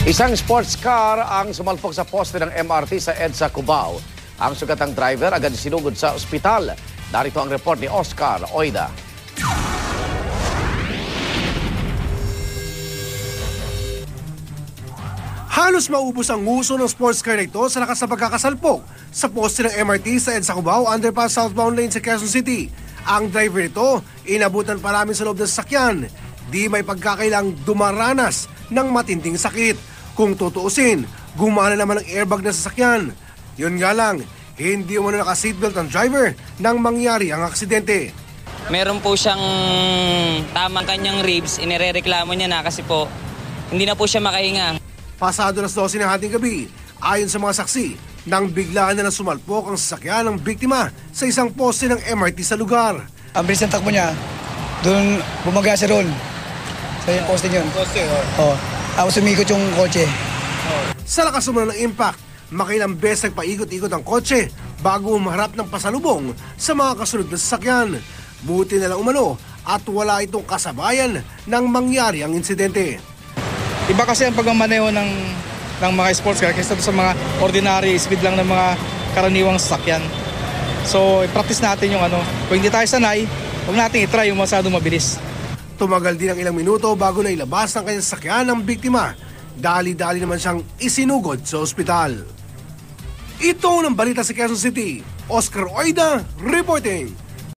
Isang sports car ang sumalpok sa poste ng MRT sa EDSA Cubao. Ang sugatang driver agad sinugod sa ospital. Narito ang report ni Oscar Oida. Halos maubos ang nguso ng sports car na ito sa lakas na pagkakasalpok sa poste ng MRT sa EDSA Cubao underpass southbound lane sa Quezon City. Ang driver nito, inabutan pa namin sa loob ng sasakyan. Di may pagkakailang dumaranas ng matinding sakit. Kung tutuusin, gumana naman ang airbag na sasakyan. Yun nga lang, hindi umano naka-seatbelt ang driver nang mangyari ang aksidente. Meron po siyang tamang kanyang ribs, inirereklamo niya na kasi po hindi na po siya makahinga. Pasado nas 12 ng hating gabi, ayon sa mga saksi, nang biglaan na sumalpok ang sasakyan ng biktima sa isang poste ng MRT sa lugar. Ang bilis ng takbo niya, doon bumaga siya doon. Sa yung poste niyon. Poste, Oo. Tapos sumikot yung kotse. Sa lakas umano ng impact, makilang beses nagpaikot-ikot ang kotse bago humarap ng pasalubong sa mga kasunod na sasakyan. Buti na lang umano at wala itong kasabayan nang mangyari ang insidente. Iba kasi ang pagmamaneho ng mga sports car kaysa sa mga ordinary speed lang ng mga karaniwang sasakyan. So, i-practice natin yung kung hindi tayo sanay, huwag natin i-try yung masyadong mabilis. Tumagal din ang ilang minuto bago na ilabas ng kanyang sasakyan ng biktima. Dali-dali naman siyang isinugod sa ospital. Ito ang balita sa Quezon City. Oscar Oida reporting.